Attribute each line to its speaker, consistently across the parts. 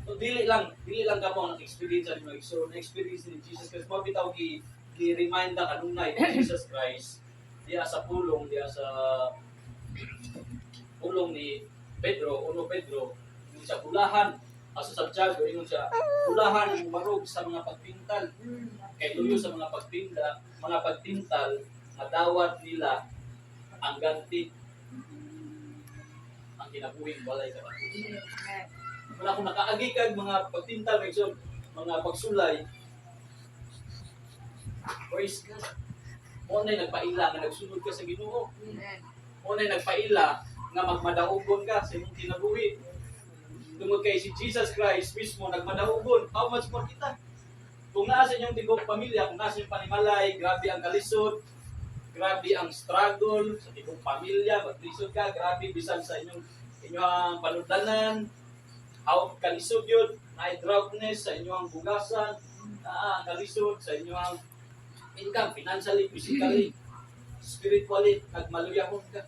Speaker 1: So dili lang kamo ang experience ni Mike. So na-experience ni Jesus Christ mo bitaw gi-remind ka kanunay ni Jesus Christ diya sa pulong ni Pedro, uno Pedro, yung sa bulahan, aso sa Santiago, yung sa bulahan ng marog sa mga pagpintal. Kay tuyo sa mga pagpintal, madawat nila ang ganti, ang kinabuhing balay sa Panginoon. Wala akong nakaagi kag mga pagpintal, mga pagsulay, praise God. Mo na nagpaila nga nagsunod ka sa Ginoo. Mo na nagpaila nga magmadaugon ka sa imong kinabuhi. Tungod kay si Jesus Christ mismo nagmadaugon, how much more kita? Kung naa sa inyong tigong pamilya, kung naa sa inyong panimalay, grabe ang kalisod, grabe ang struggle sa tigong pamilya, maglisod ka, grabe bisan sa inyong panudlanan, how kalisod yun, na droughtness sa inyong bugasan, ang kalisod sa inyong income, financially, physically, spiritually, nagmaluyahon ka.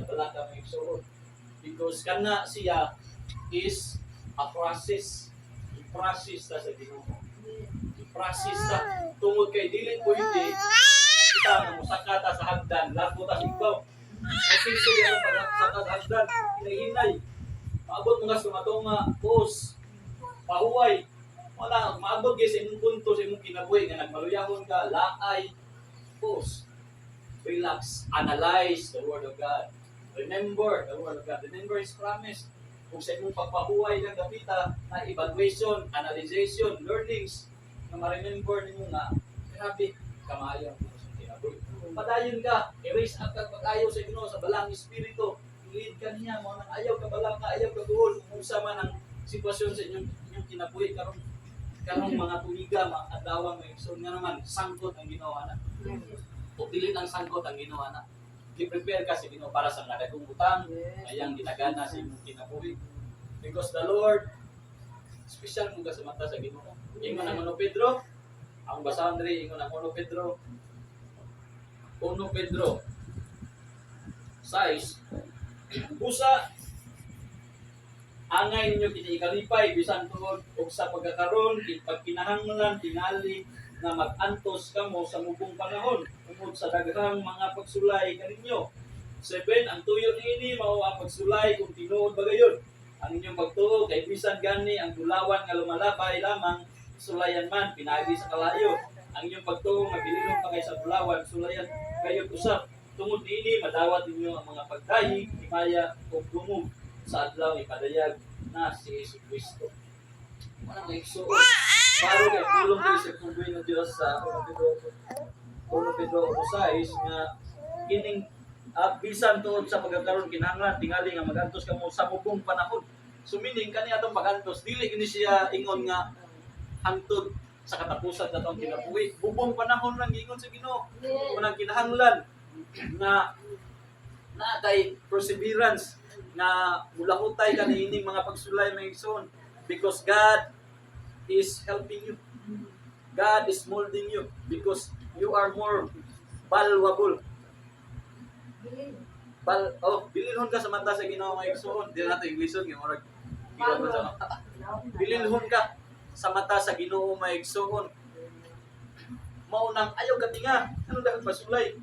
Speaker 1: Wala ka may igsoon. Because kana siya is a process. I-process ta sa Ginoo. I-process ta. Tungod kay dili pwede kita nga musakata sa hagdan, lago ta ikaw. Kasi siya ang pagsaka sa hagdan, hinahinay. Maabot mga sumatonga, pos, pahuway. Wala, maabot gyud sa imong punto sa imong kinabuhi nga nagmaluyahon ka, laay, pos. Relax, analyze the Word of God. Remember the Word of God. Remember His promise. Kung sa imong pagpahuway ng gapita na evaluation, analyzation, learnings, na ma-remember nimo nga, grabe, kamayo ang sa kinabuhi. Padayon ka, erase up ka pag-ayaw sa Ginoo sa balang espiritu. I-lead ka niya, mo nang ayaw ka balang ka, ayaw ka duol, kung sama ng sitwasyon sa inyong kinabuhi karong mga tuliga, mga adawang may so nga naman, sangkot ang ginawa na. O pilit ang sangkot ang ginawa na. I-prepare ka si Ginoo para sa nadagong utang, ayang ginagana sa imong kinabuhi. Because the Lord, special mo ka sa mata sa Ginoo. Ingon ang 1 Pedro, ang basahan diri ingon ang 1 Pedro 6, busa angay ninyo kiniikalipay bisan tuod og sa pagkakaroon pagkinahanglan tingali na mag-antos kamo sa mubong panahon tungod sa daghang mga pagsulay kaninyo. 7, ang tuyo niini mao ang pagsulay kung tinuod ba gayon. Ang inyong pagtuo kay bisan gani ang dulawan nga lumalabay lamang sulayan man pinagi sa kalayo. Ang inyong pagtuo nga bililong pa kay sa dulawan sulayan kayo usap. Tungod niini madawat ninyo ang mga pagdahi, himaya ug dumog sa adlaw ipadayag na si Jesucristo. Manang igsuon. Paro kay tulong kay sa tuboy ng Dios sa 1 Pedro 6 nga kining bisan tuod sa pagkakaroon kinahanglan tingali nga magantos kamo sa mubong panahon. So meaning kani atong pagantos dili kini siya ingon nga hangtod sa katapusan sa atong kinabuhi. Bubong panahon lang giingon sa Ginoo. Unang kinahanglan na kay perseverance na mulahutay kaniining mga pagsulay may igsoon because God is helping you. God is molding you because you are more valuable. Bililhon ka sa mata sa Ginoo nga igsoon. Di nato Englishon nga murag bililhon ka sa mata sa Ginoo nga igsoon. Maunang ayaw ka tinga. Ano dapat pasulay?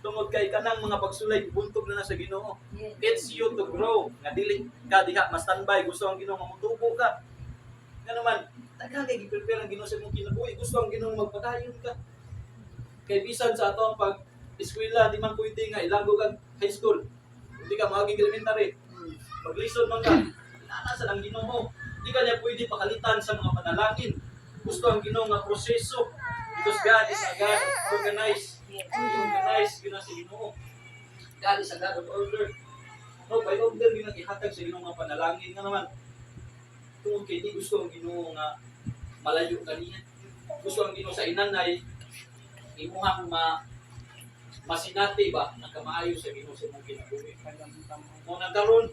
Speaker 1: Tungod kay kanang mga pagsulay buntog na sa Ginoo. It's you to grow. Nga dili ka diha ma-standby gusto ang Ginoo nga mutubo ka. Nga naman daghan kay gi-prepare ang Ginoo sa imong kinabuhi. Gusto ang Ginoo magpadayon ka. Kay bisan sa ato ang pag-eskwela di man pwede nga ilago kag high school. Hindi ka maging elementary. Maglisod man ka. Inana ang Ginoo. Hindi ka niya pwede pakalitan sa mga panalangin. Gusto ang Ginoo nga proseso. Because God is a God of organized. Organized Ginoo si Ginoo. God is a God of order. No, by order ginagihatag sa Ginoo nga panalangin nga naman. Kung kay di gusto ang Ginoo nga malayo kaniya. Gusto ang Ginoo sa inanay imuhang masinati ba nakamaayo sa Ginoo sa imong kinabuhi. Mo nagkaron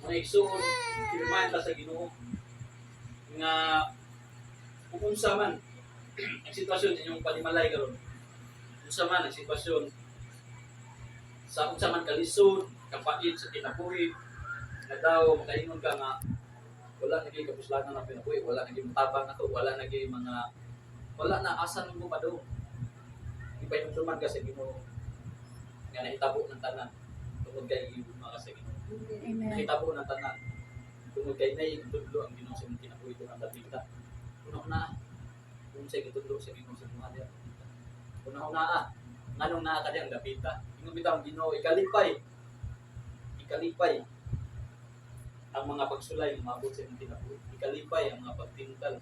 Speaker 1: mga igsoon kirman ta sa Ginoo nga kung unsa man ang sitwasyon sa inyong panimalay karon. Unsa man ang sitwasyon sa unsa man kalisod, kapait sa kinabuhi na daw makaingon ka nga wala naging kapuslanan na pinabuhi, wala naging matabang ako, wala naging mga wala na asan mo pa daw. Di pa yung ka sa Ginoo nga nahitabo ng tanan tungod kay mga sa Ginoo.
Speaker 2: Amen.
Speaker 1: Nahitabo ng tanan tungod kay nay tudlo ang Ginoo sa imong kinabuhi ko ang dapita. Una-una kung sa gitudlo sa Ginoo sa mga diya. Una-una nganong naa ka diang dapita. Ingon bitaw ang Ginoo ikalipay ang mga pagsulay ng mabot sa imong kinabuhi. Ikalipay ang mga pagtintal.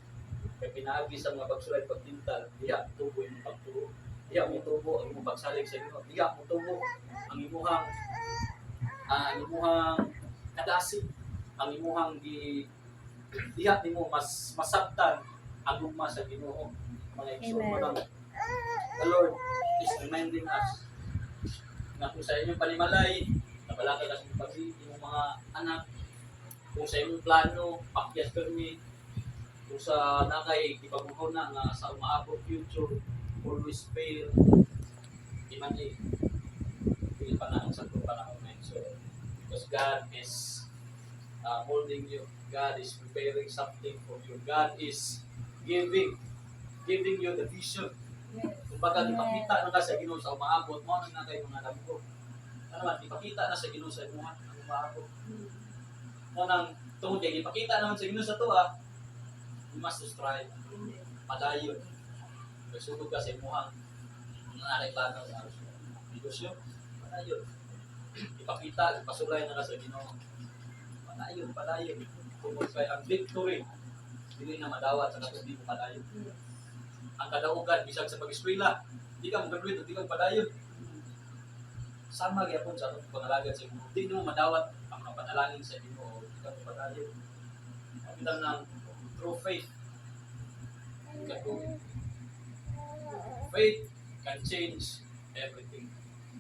Speaker 1: Kaya pinaagi sa mga pagsulay pagtintal, diha tubo yung pagtuo. Diha mo tubo ang imong pagsalig sa Ginoo. Diha mo tubo ang imuhang kadasi, ang imuhang diha nimo mas masabtan ang lugma sa Ginoo. Mga igsoon
Speaker 2: Amen.
Speaker 1: The Lord is reminding us na kung sa inyong palimalay, nabalaka ka sa imong mga anak, kung sa imong plano, pakyas permi, kung sa nakay ipabuhaw na nga sa umaabot future, always fail, di man hindi panahon sa panahon na yun. So, because God is molding you, God is preparing something for you, God is giving you the vision. Kung baga, ipakita na ka sa Ginoo sa umaabot, mo na kayo mga damgo. Ano man, ipakita na sa Ginoo sa imuha, ang umaabot. Mo nang tungod kay ipakita naman sa Ginoo sa tuwa, you must strive. Padayon. Nagsugod ka sa imuhang nangyari plano ng negosyo. Padayon. Ipakita, ipasulay na ka sa Ginoo. Padayon. Tungod kay ang victory, hindi na madawat sa hindi mo padayon. Ang kadaugan, bisag sa pag-eskwela, di ka mag-graduate, di ka padayon. Sama gyapon sa atong pangalagan sa Ginoo. Di mo madawat ang mga panalangin sa Ginoo, di ka padayon. Kapitan ng through faith. Faith can change everything.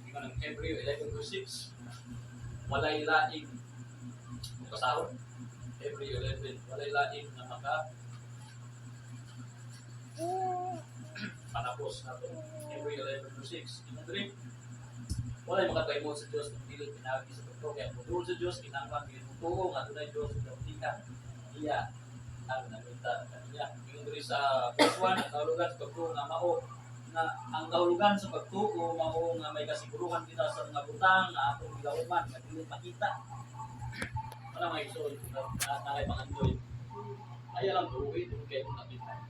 Speaker 1: Ikaw ng Hebrew 11:6, walay laing kasahon. Hebrew 11, walay laing na panapos na ito. Hebrew 11:6. Inadrin, wala yung makataymon sa Diyos kung dili pinagi sa pagto. Kaya kung sa Diyos, kinanglang ginutuo nga doon ay Diyos sa pagtika. Iya ang nagpunta kaniya. Inadrin sa verse 1, ang kahulugan sa pagtuo nga mao na ang kahulugan sa pagtuo mao nga may kasiguruhan kita sa mga butang na atong gilauman nga dili makita. Wala may isoy na kay pangandoy. Ay lang buhi doon kay kung nakita.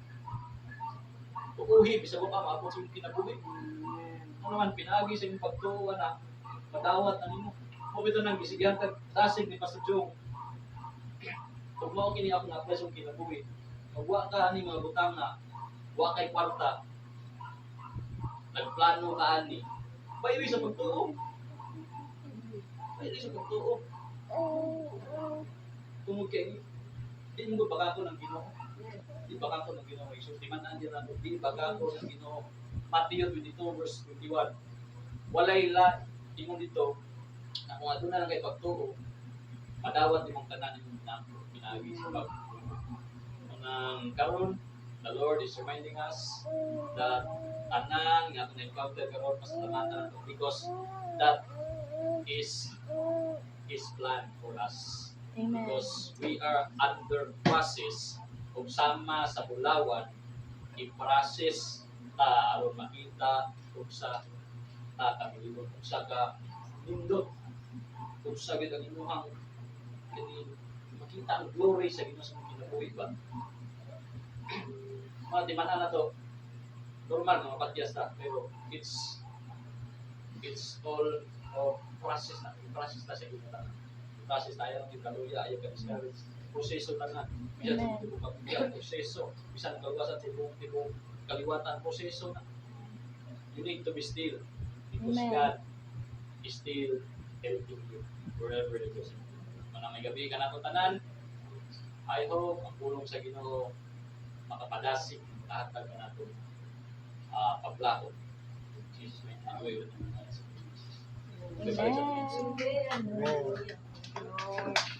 Speaker 1: Tuuhi, bisa ko pa, maapos yung kinabuhi. Ano naman, pinagi sa yung pagtuwa na, madawat na nimo. Kung ito nang gisigyan, tasig ni Pastor Jong. Kung mo kini ako nga yung kinabuhi, magwa ka ni mga butang na, wa kay kwarta, nagplano ka ani, baywi sa pagtuo. Baywi sa pagtuo. Tungod kay, di mo baka ako ng Ginoo. Di baka ako ng Ginoo. So, di man nandiyan nato, di baka ako ng Ginoo. Matthew 22 verse 21. Walay la, ingon dito, na kung ato na lang kay pagtuo, madawat di mong tanan yung pinagi sa pagtuo. Unang karon, the Lord is reminding us that tanan nga kung encounter karon mas tanan because that is His plan for us.
Speaker 2: Amen.
Speaker 1: Because we are under process kung sama sa bulawan i-process ta aron makita kung sa tatabiligon kung sa ka nindot kung sa gid ang imuhang kini makita ang glory sa Ginoo sa kinabuhi ba. Mga di man na to normal nga mapatyas ta pero it's all of process na sa Ginoo. Process tayo ng kaluya ayo ka discourage proseso na nga. Bisan sa tibong pagbibiyan, proseso. Bisan kaluwasan sa tibong kaliwatan, proseso na. You need to be still because
Speaker 2: Amen.
Speaker 1: God is still helping you wherever you go. Manang may gabi ka na tanan, I hope ang pulong sa Ginoo makapadasig lahat ng nato paglako. Jesus may away with
Speaker 2: Amen.